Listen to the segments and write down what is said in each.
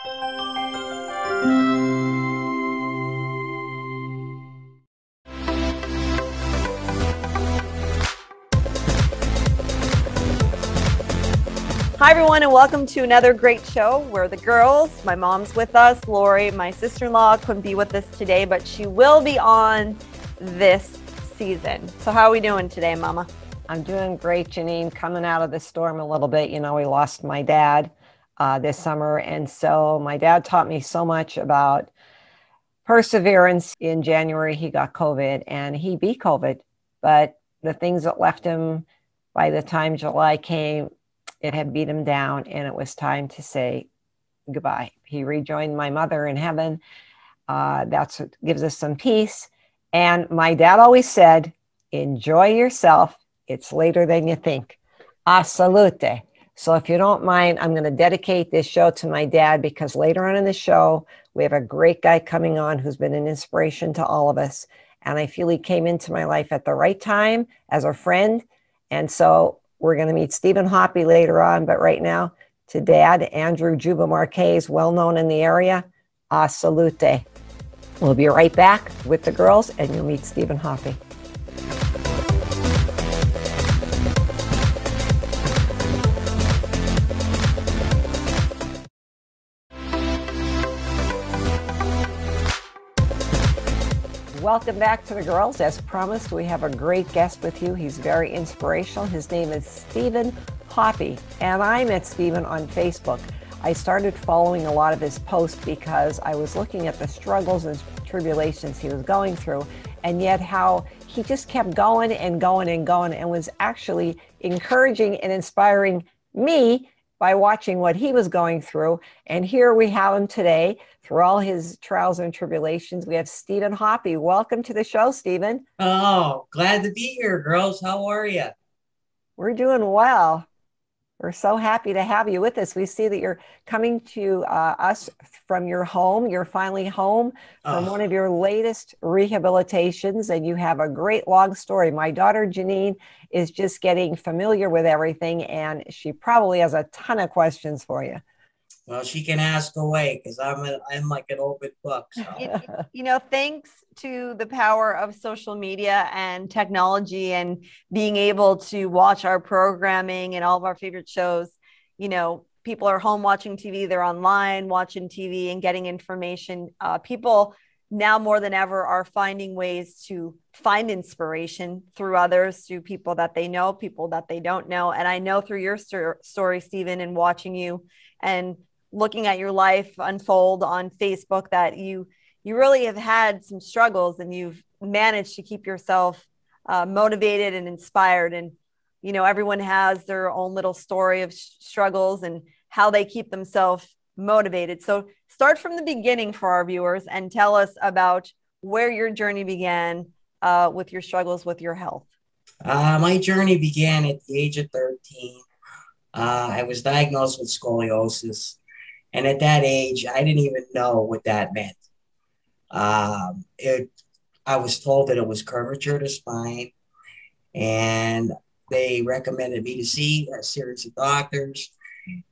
Hi, everyone, and welcome to another great show where the girls, my mom's with us, Lori, my sister-in-law couldn't be with us today, but she will be on this season. So how are we doing today, Mama? I'm doing great, Janine, coming out of the storm a little bit. You know, we lost my dad this summer. And so my dad taught me so much about perseverance. In January, he got COVID and he beat COVID. But the things that left him by the time July came, it had beat him down and it was time to say goodbye. He rejoined my mother in heaven. That's what gives us some peace. And my dad always said, enjoy yourself. It's later than you think. A salute. So if you don't mind, I'm going to dedicate this show to my dad because later on in the show, we have a great guy coming on who's been an inspiration to all of us. And I feel he came into my life at the right time as a friend. And so we're going to meet Stephen Hoppy later on. But right now, to Dad, Andrew Juba Marquez, well known in the area, a salute. We'll be right back with the girls and you'll meet Stephen Hoppy. Welcome back to the girls. As promised, we have a great guest with you. He's very inspirational. His name is Stephen Hoppy, and I met Stephen on Facebook. I started following a lot of his posts because I was looking at the struggles and tribulations he was going through, and yet how he just kept going and going and going and was actually encouraging and inspiring me by watching what he was going through. And here we have him today through all his trials and tribulations. We have Stephen Hoppy. Welcome to the show, Stephen. Oh, glad to be here, girls. How are you? We're doing well. We're so happy to have you with us. We see that you're coming to us from your home. You're finally home from one of your latest rehabilitations, and you have a great long story. My daughter, Janine, is just getting familiar with everything, and she probably has a ton of questions for you. Well, she can ask away because I'm like an open book. So. You know, thanks to the power of social media and technology and being able to watch our programming and all of our favorite shows, you know, people are home watching TV, they're online watching TV and getting information. People now more than ever are finding ways to find inspiration through others, through people that they know, people that they don't know. And I know through your story, Stephen, and watching you and looking at your life unfold on Facebook that you really have had some struggles and you've managed to keep yourself motivated and inspired. And, you know, everyone has their own little story of struggles and how they keep themselves motivated. So start from the beginning for our viewers and tell us about where your journey began with your struggles with your health. My journey began at the age of 13. I was diagnosed with scoliosis. And at that age, I didn't even know what that meant. I was told that it was curvature of the spine, and they recommended me to see a series of doctors.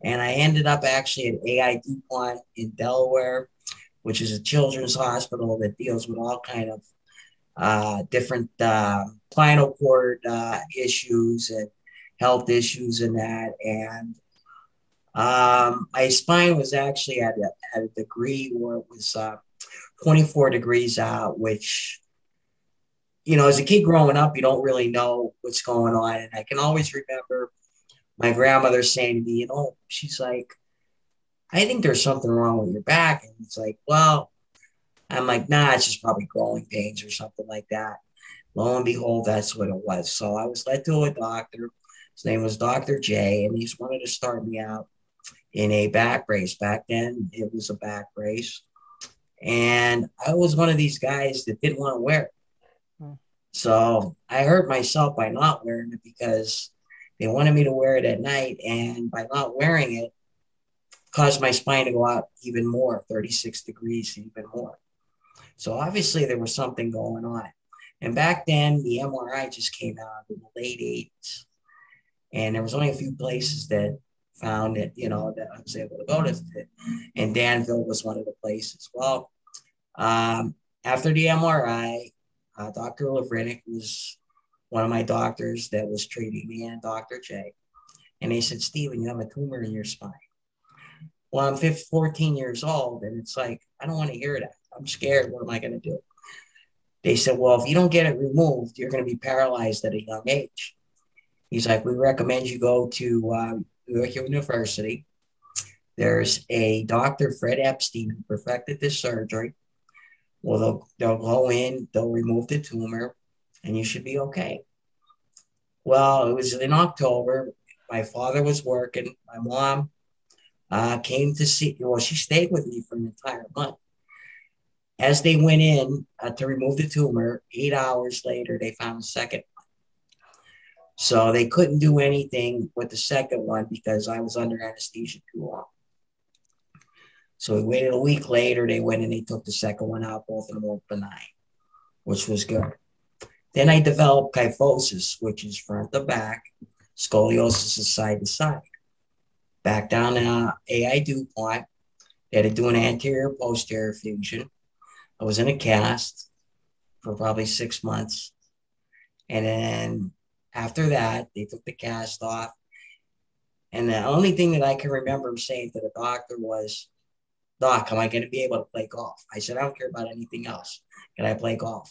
And I ended up actually at AI DuPont in Delaware, which is a children's hospital that deals with all kind of different spinal cord issues and health issues and that. And my spine was actually at a degree where it was 24 degrees out, which, you know, as a kid growing up, you don't really know what's going on. And I can always remember my grandmother saying to me, you know, she's like, I think there's something wrong with your back. And it's like, well, I'm like, nah, it's just probably growing pains or something like that. Lo and behold, that's what it was. So I was led to a doctor. His name was Dr. J, and he just wanted to start me out in a back brace. Back then, it was a back brace. And I was one of these guys that didn't want to wear it. So I hurt myself by not wearing it because they wanted me to wear it at night. And by not wearing it, caused my spine to go out even more, 36 degrees, even more. So obviously there was something going on. And back then, the MRI just came out in the late 80s. And there was only a few places that found it, that I was able to go to. And Danville was one of the places. Well, after the MRI, Dr. Lavrinik was one of my doctors that was treating me, and Dr. J. And they said, Stephen, you have a tumor in your spine. Well, I'm 14 years old, and it's like, I don't want to hear that. I'm scared. What am I going to do? They said, well, if you don't get it removed, you're going to be paralyzed at a young age. He's like, we recommend you go to New York University. There's a Dr. Fred Epstein who perfected this surgery. Well, they'll go in, they'll remove the tumor, and you should be okay. Well, it was in October. My father was working. My mom came to see, well, she stayed with me for an entire month. As they went in to remove the tumor, 8 hours later, they found the second one. So they couldn't do anything with the second one because I was under anesthesia too long. So we waited a week later. They went and they took the second one out. Both of them were benign, which was good. Then I developed kyphosis, which is front to back. Scoliosis is side to side. Back down to AI DuPont. They had to do an anterior posterior fusion. I was in a cast for probably 6 months. And then after that, they took the cast off. And the only thing that I can remember saying to the doctor was, Doc, am I going to be able to play golf? I said, I don't care about anything else. Can I play golf?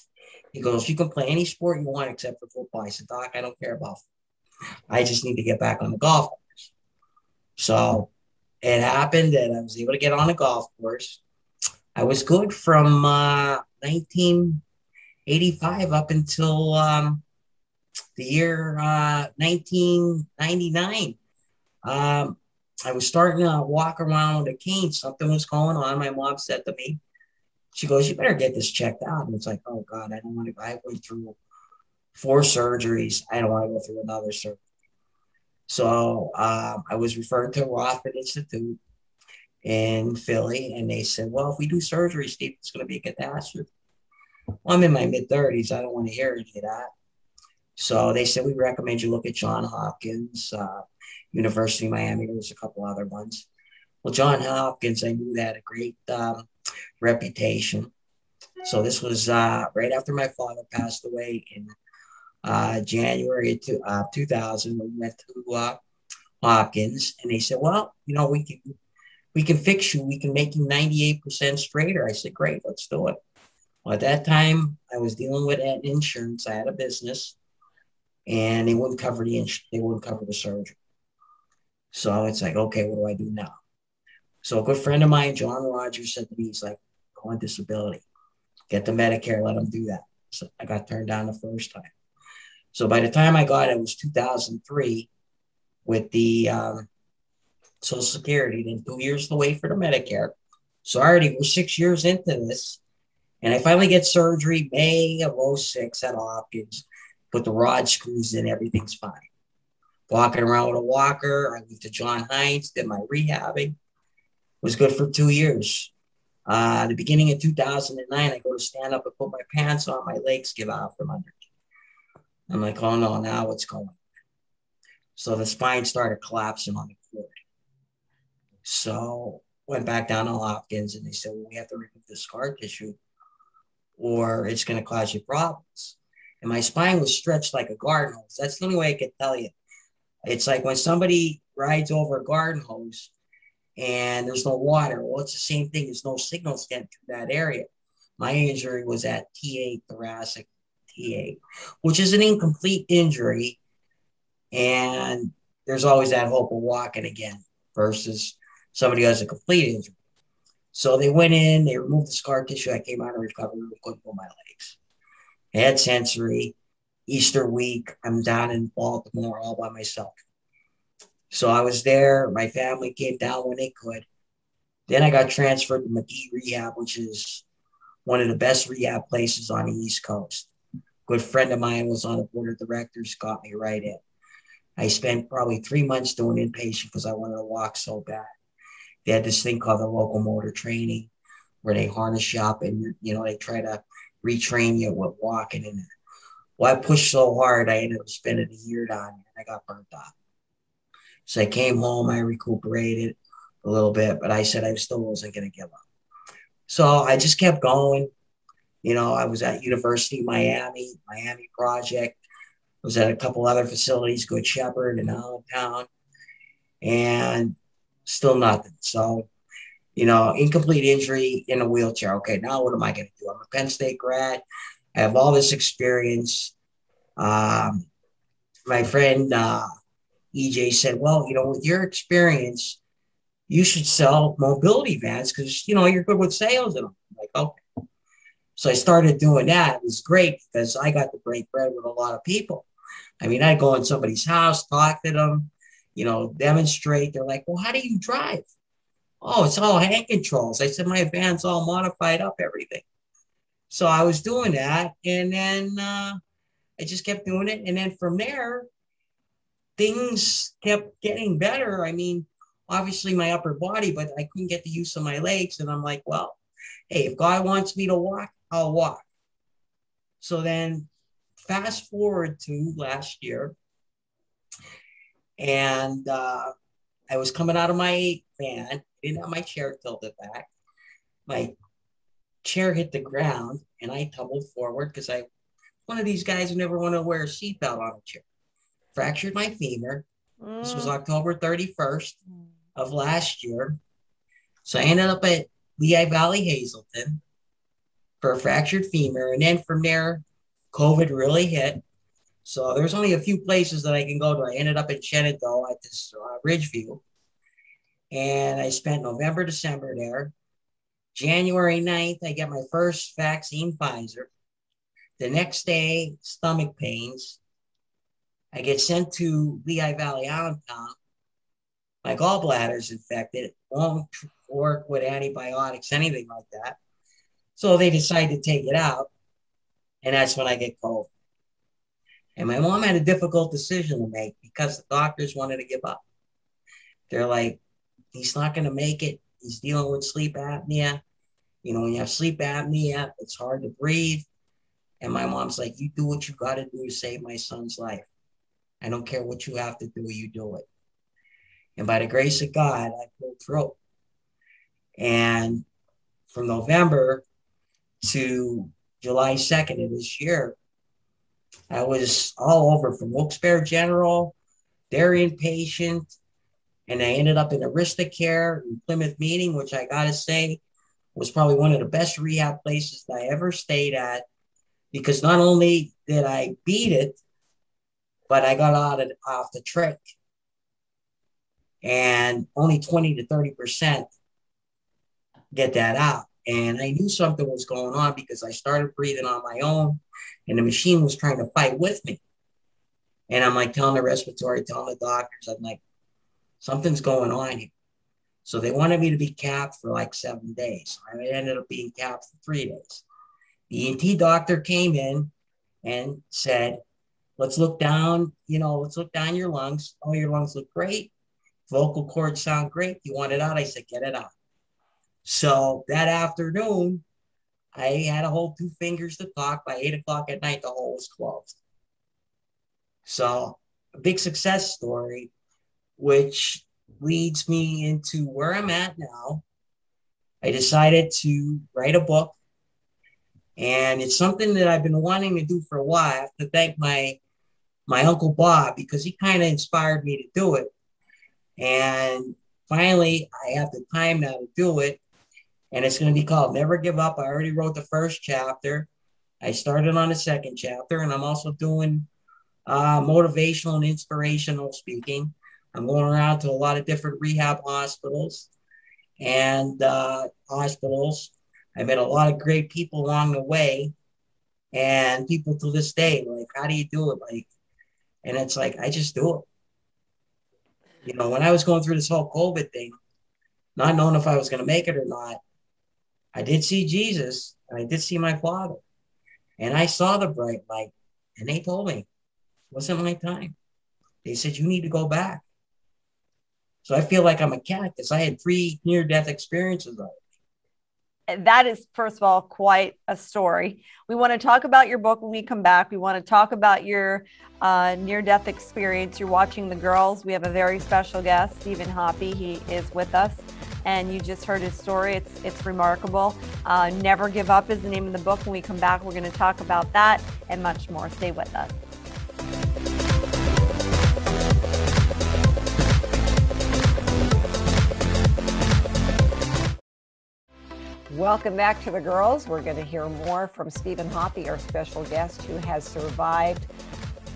He goes, you can play any sport you want except for football. I said, Doc, I don't care about football. I just need to get back on the golf course. So it happened that I was able to get on the golf course. I was good from 1985 up until the year 1999. I was starting to walk around with a cane. Something was going on. My mom said to me, she goes, you better get this checked out. And it's like, oh, God, I don't want to. I went through 4 surgeries. I don't want to go through another surgery. So I was referred to Rothman Institute in Philly. And they said, well, if we do surgery, Steve, it's going to be a catastrophe. Well, I'm in my mid-30s. I don't want to hear any of that. So they said, we recommend you look at Johns Hopkins, University of Miami. There was a couple other ones. Well, Johns Hopkins, I knew that had a great reputation. So this was right after my father passed away in January of 2000. We went to Hopkins, and they said, well, we can fix you. We can make you 98% straighter. I said, great, let's do it. Well, at that time, I was dealing with insurance. I had a business, and they wouldn't cover the surgery. So it's like, okay, what do I do now? So a good friend of mine, John Rogers, said to me, he's like, go on disability. Get the Medicare, let them do that. So I got turned down the first time. So by the time I got it, was 2003 with the Social Security, then 2 years to wait for the Medicare. So already we're 6 years into this. And I finally get surgery May of 06 at Hopkins, put the rod screws in, everything's fine. Walking around with a walker. I went to John Hines, did my rehabbing. Was good for 2 years. The beginning of 2009, I go to stand up and put my pants on. My legs give out from under me. I'm like, oh no, now what's going on? So the spine started collapsing on the cord. So went back down to Hopkins, and they said, well, we have to remove the scar tissue or it's going to cause you problems. And my spine was stretched like a garden hose. That's the only way I could tell you. It's like when somebody rides over a garden hose and there's no water. Well, it's the same thing. There's no signals getting through that area. My injury was at T8, thoracic T8, which is an incomplete injury. And there's always that hope of walking again versus somebody who has a complete injury. So they went in, they removed the scar tissue. I came out and recovered real quick for my legs. I had sensory. Easter week, I'm down in Baltimore all by myself. So I was there. My family came down when they could. Then I got transferred to McGee Rehab, which is one of the best rehab places on the East Coast. A good friend of mine was on the board of directors, got me right in. I spent probably 3 months doing inpatient because I wanted to walk so bad. They had this thing called the locomotor training where they harness you up and, they try to retrain you with walking in there. Well, I pushed so hard, I ended up spending a year down there and I got burnt out. So I came home, I recuperated a little bit, but I said I still wasn't going to give up. So I just kept going. I was at University of Miami Project. I was at a couple other facilities, Good Shepherd and Allentown, and still nothing. So, incomplete injury in a wheelchair. Okay, now what am I going to do? I'm a Penn State grad. I have all this experience. My friend EJ said, well, with your experience, you should sell mobility vans because, you're good with sales. And I'm like, okay. So I started doing that. It was great because I got to break bread with a lot of people. I mean, I go in somebody's house, talk to them, demonstrate. They're like, well, how do you drive? Oh, it's all hand controls. I said, my van's all modified up, everything. So I was doing that. And then I just kept doing it. And then from there, things kept getting better. I mean, obviously my upper body, but I couldn't get the use of my legs. And I'm like, well, hey, if God wants me to walk, I'll walk. So then fast forward to last year, and I was coming out of my van. I didn't have my chair tilted back. My chair hit the ground, and I tumbled forward because I one of these guys who never want to wear a seatbelt on a chair. Fractured my femur. This was October 31st of last year. So I ended up at Lehigh Valley Hazleton for a fractured femur. And then from there, COVID really hit. So there's only a few places that I can go to. I ended up in Shenandoah at this Ridgeview. And I spent November, December there. January 9th, I get my first vaccine, Pfizer. The next day, stomach pains. I get sent to Lehigh Valley, Allentown. My gallbladder's infected. It won't work with antibiotics, anything like that. So they decide to take it out. And that's when I get COVID. And my mom had a difficult decision to make because the doctors wanted to give up. They're like, he's not going to make it. He's dealing with sleep apnea. When you have sleep apnea, it's hard to breathe. And my mom's like, you do what you got to do to save my son's life. I don't care what you have to do, you do it. And by the grace of God, I pulled through. And from November to July 2nd of this year, I was all over from Wilkes-Barre General, their inpatient, and I ended up in Aristocare in Plymouth Meeting, which I got to say was probably one of the best rehab places that I ever stayed at, because not only did I beat it, but I got off the trick. And only 20 to 30% get that out. And I knew something was going on because I started breathing on my own and the machine was trying to fight with me. And I'm like telling the doctors, I'm like, something's going on here. So they wanted me to be capped for like 7 days. I ended up being capped for 3 days. The ENT doctor came in and said, let's look down your lungs. Oh, your lungs look great. Vocal cords sound great. You want it out? I said, get it out. So that afternoon, I had to hold 2 fingers to talk. By 8 o'clock at night, the hole was closed. So a big success story, which leads me into where I'm at now. I decided to write a book, and it's something that I've been wanting to do for a while. I have to thank my Uncle Bob because he kind of inspired me to do it. And finally, I have the time now to do it. And it's going to be called Never Give Up. I already wrote the first chapter. I started on the second chapter, and I'm also doing motivational and inspirational speaking. I'm going around to a lot of different rehab hospitals and hospitals. I met a lot of great people along the way, and people to this day, like, how do you do it? Like, and it's like, I just do it. When I was going through this whole COVID thing, not knowing if I was going to make it or not, I did see Jesus, and I did see my Father, and I saw the bright light, and they told me it wasn't my time. They said, you need to go back. So I feel like I'm a cat because I had 3 near-death experiences already. that is, first of all, quite a story. We want to talk about your book when we come back. We want to talk about your near-death experience. You're watching The Girls. We have a very special guest, Stephen Hoppy. He is with us, and you just heard his story. It's remarkable. Never Give Up is the name of the book. When we come back, we're going to talk about that and much more. Stay with us. Welcome back to The Girls. We're going to hear more from Stephen Hoppy, our special guest, who has survived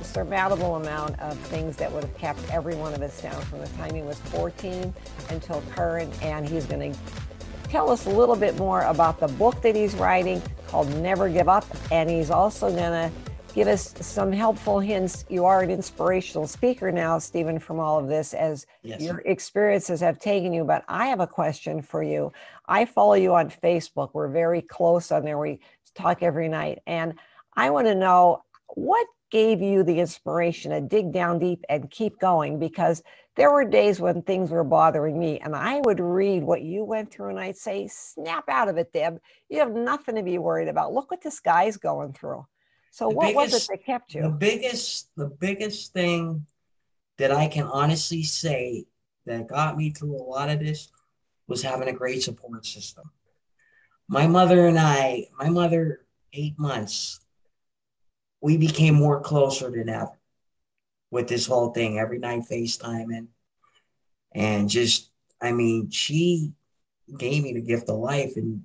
a surmountable amount of things that would have kept every one of us down from the time he was 14 until current. And he's going to tell us a little bit more about the book that he's writing called Never Give Up. And he's also going to give us some helpful hints. You are an inspirational speaker now, Stephen, from all of this, as your experiences have taken you. But I have a question for you. I follow you on Facebook. We're very close on there. We talk every night. And I want to know, what gave you the inspiration to dig down deep and keep going? Because there were days when things were bothering me, and I would read what you went through and I'd say, snap out of it, Deb. You have nothing to be worried about. Look what this guy's going through. So what was it that kept you? The biggest thing that I can honestly say that got me through a lot of this was having a great support system. My mother, 8 months, we became more closer than ever with this whole thing, every night FaceTiming. And just, I mean, she gave me the gift of life, and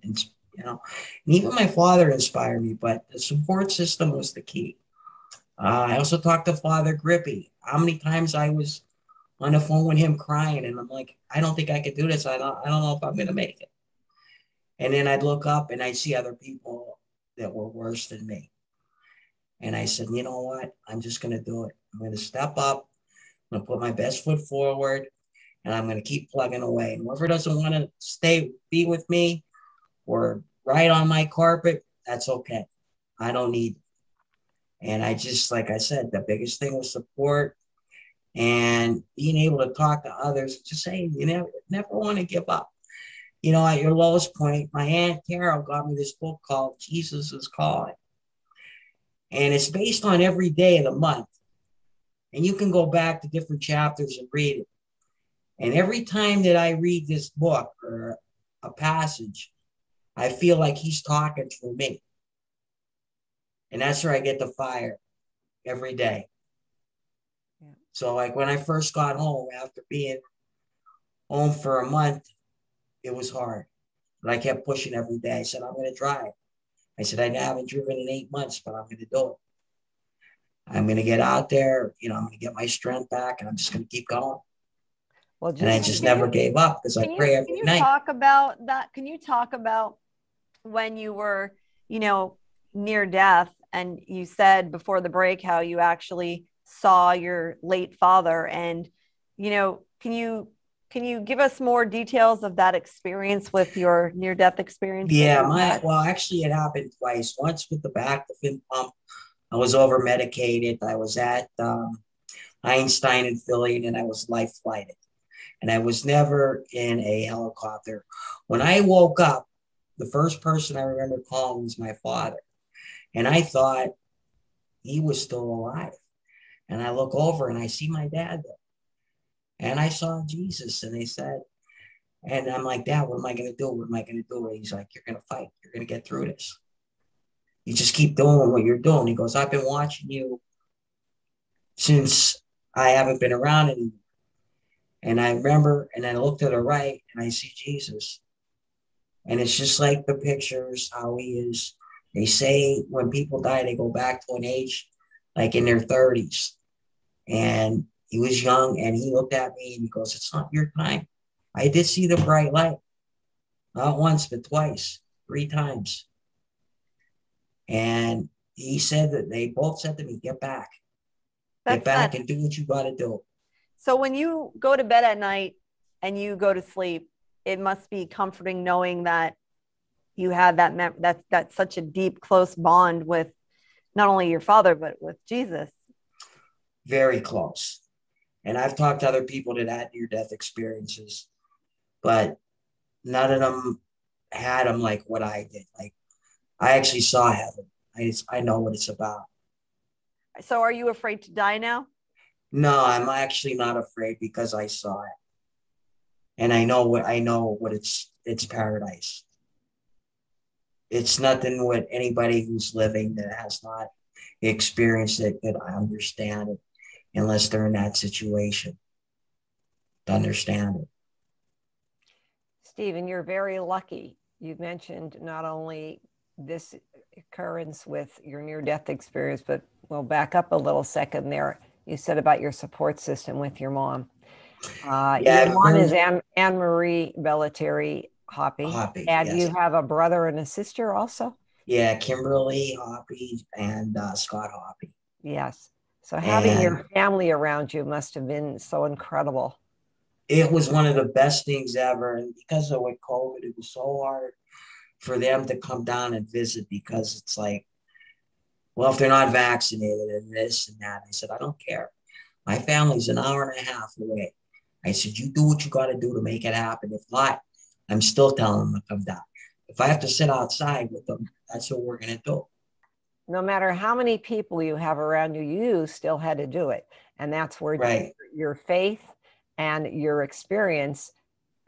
and even my father inspired me, but the support system was the key. I also talked to Father Grippy. How many times I was on the phone with him crying, and I'm like, I don't think I could do this. I don't know if I'm going to make it. And then I'd look up and I'd see other people that were worse than me. And I said, you know what? I'm just going to do it. I'm going to step up. I'm going to put my best foot forward, and I'm going to keep plugging away. And whoever doesn't want to be with me or ride on my carpet, that's okay. I don't need it. And I just, like I said, the biggest thing was support and being able to talk to others, just saying, you never want to give up. At your lowest point, my Aunt Carol got me this book called Jesus is Calling. And it's based on every day of the month. And you can go back to different chapters and read it. And every time that I read this book or a passage, I feel like he's talking through me. And that's where I get the fire every day. Yeah. So like when I first got home after being home for a month, it was hard. But I kept pushing every day. I said, I'm going to drive. I said, I haven't driven in 8 months, but I'm going to do it. I'm going to get out there. I'm going to get my strength back, and I'm just going to keep going. Well, and I just never gave up because I pray every night. Can you talk about that? Can you talk about when you were, near death, and you said before the break how you actually saw your late father, and, can you give us more details of that experience with your near-death experience? Yeah, actually it happened twice. Once with the baclofen pump, I was over medicated. I was at Einstein in Philly, and I was life flighted. And I was never in a helicopter. When I woke up, the first person I remember calling was my father. And I thought he was still alive. And I look over and I see my dad there. And I saw Jesus, and they said, and I'm like, Dad, what am I going to do? What am I going to do? And he's like, you're going to fight. You're going to get through this. You just keep doing what you're doing. He goes, I've been watching you since I haven't been around anymore. And I remember, and I look to the right and I see Jesus. And it's just like the pictures, how he is. They say when people die, they go back to an age like in their 30s. And he was young, and he looked at me and he goes, it's not your time. I did see the bright light. Not once, but twice, 3 times. And he said that they both said to me, get back. Get back and do what you got to do. So when you go to bed at night and you go to sleep, it must be comforting knowing that you had that's such a deep, close bond with not only your father, but with Jesus. Very close. And I've talked to other people that had near-death experiences, but none of them had them like what I did. Like I actually saw heaven. I know what it's about. So are you afraid to die now? No, I'm actually not afraid because I saw it. And I know what it's paradise. It's nothing what anybody who's living that has not experienced it could understand it unless they're in that situation to understand it. Stephen, you're very lucky. You've mentioned not only this occurrence with your near-death experience, but we'll back up a little second there. You said about your support system with your mom. Yeah, Your mom is Anne-Marie Belletary Hoppy. Hoppy, And yes. you have a brother and a sister also? Yeah, Kimberly Hoppy and Scott Hoppy. Yes. So having your family around you must have been so incredible. It was one of the best things ever. And because of with COVID, it was so hard for them to come down and visit because it's like, well, if they're not vaccinated and this and that. I said, I don't care. My family's an hour and a half away. I said, you do what you got to do to make it happen. If not, I'm still telling them to come down. If I have to sit outside with them, that's what we're going to do. No matter how many people you have around you, you still had to do it. And that's where right. Your faith and your experience,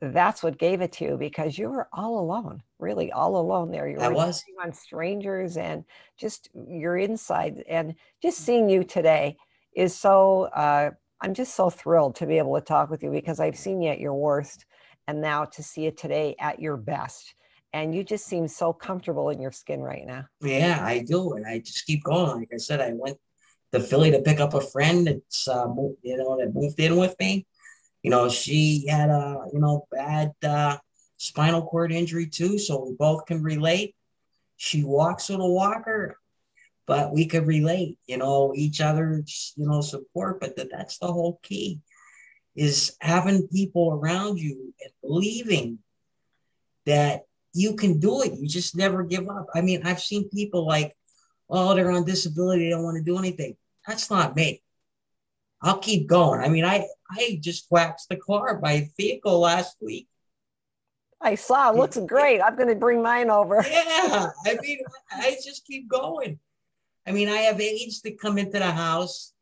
that's what gave it to you, because you were all alone, really all alone there. You were relying on strangers and just your inside. And just seeing you today is so, I'm just so thrilled to be able to talk with you, because I've seen you at your worst and now to see you today at your best. And you just seem so comfortable in your skin right now. Yeah, I do. And I just keep going. Like I said, I went to Philly to pick up a friend that's, that moved in with me. She had a, bad spinal cord injury too. So we both can relate. She walks with a walker, but we could relate, each other's, support. But that's the whole key, is having people around you and believing that you can do it. You just never give up. I mean, I've seen people like, oh, they're on disability, they don't want to do anything. That's not me. I'll keep going. I mean, I just waxed the car by a vehicle last week. I saw it. Looks great. I'm going to bring mine over. Yeah. I mean, I just keep going. I mean, I have aides that come into the house,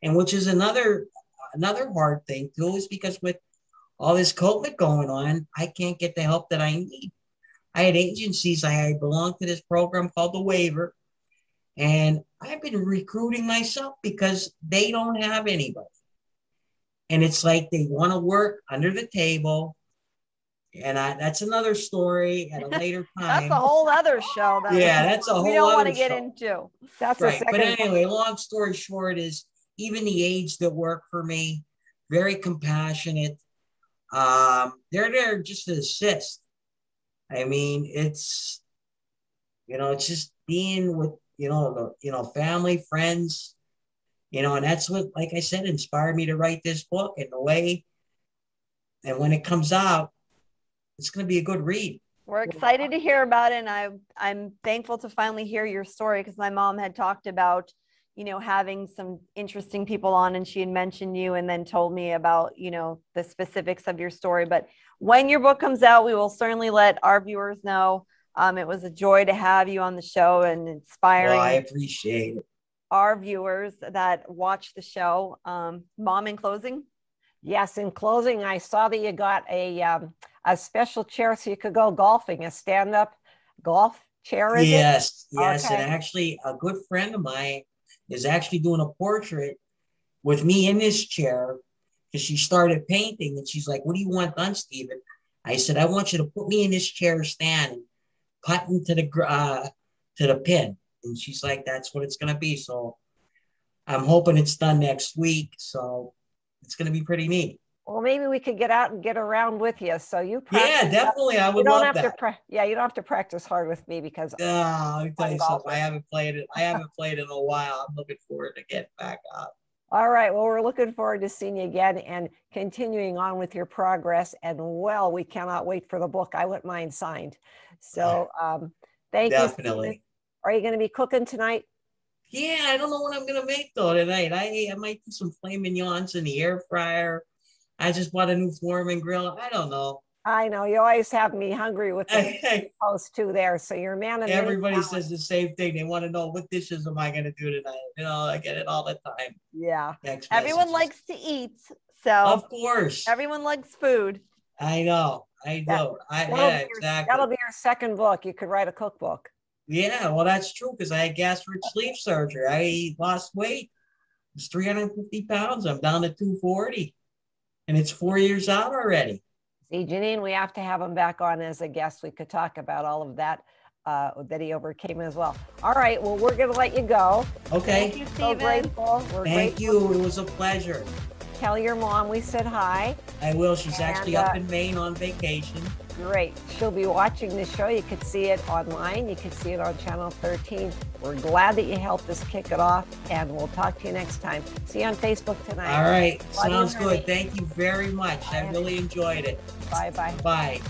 and which is another hard thing too, is because with all this COVID going on, I can't get the help that I need. I had agencies. I belong to this program called The Waiver, and I've been recruiting myself because they don't have anybody. And it's like they want to work under the table. And that's another story at a later time. That's a whole other show. That's a whole other show. We don't want to get into. That's right. But anyway, long story short is even the aides that work for me, very compassionate. They're there just to assist. I mean, it's just being with, family, friends, and that's what, like I said, inspired me to write this book in the way. And when it comes out, it's going to be a good read. We're excited to hear about it. And I'm thankful to finally hear your story, because my mom had talked about, having some interesting people on, and she had mentioned you and then told me about, the specifics of your story. But when your book comes out, we will certainly let our viewers know. It was a joy to have you on the show and inspiring. Well, I appreciate it. Our viewers that watch the show. Mom, in closing? Yes, in closing, I saw that you got a special chair so you could go golfing, a stand-up golf chair, is yes, it? Yes, okay. And actually a good friend of mine is actually doing a portrait with me in this chair, because she started painting, and she's like, what do you want done, Stephen? I said, I want you to put me in this chair standing, putting to the pin. And she's like, that's what it's going to be. So I'm hoping it's done next week. So it's going to be pretty neat. Well, maybe we could get out and get around with you. So you practice. Yeah, definitely. I would love that. You don't have to practice hard with me, because let me tell you something. I haven't played it. I haven't played in a while. I'm looking forward to getting back out. All right. Well, we're looking forward to seeing you again and continuing on with your progress. And well, we cannot wait for the book. I want mine signed. So thank you. Definitely. Are you going to be cooking tonight? Yeah, I don't know what I'm going to make though tonight. I might do some filet mignons in the air fryer. I just bought a new Foreman grill. I don't know. I know you always have me hungry with the Hey, post too there. So you're a man of many everybody talents. says the same thing. They want to know what dishes am I going to do tonight. I get it all the time. Yeah. Text Everyone messages. likes to eat. So Of course. everyone likes food. I know. I do. Yeah, exactly. That'll be your second book. You could write a cookbook. Yeah, well, that's true because I had gastric sleeve surgery. I lost weight. It's 350 pounds. I'm down to 240. And it's 4 years out already. See, Janine, we have to have him back on as a guest. We could talk about all of that that he overcame as well. All right. Well, we're going to let you go. Okay. Thank you, So Stephen. grateful. Thank you. It was a pleasure. Tell your mom we said hi. I will. She's actually And, up in Maine on vacation. Great. She'll be watching the show. You could see it online. You could see it on Channel 13. We're glad that you helped us kick it off, and we'll talk to you next time. See you on Facebook tonight. All right. Love you, Sounds honey. good. Thank you very much. I really enjoyed it. Bye-bye. Bye.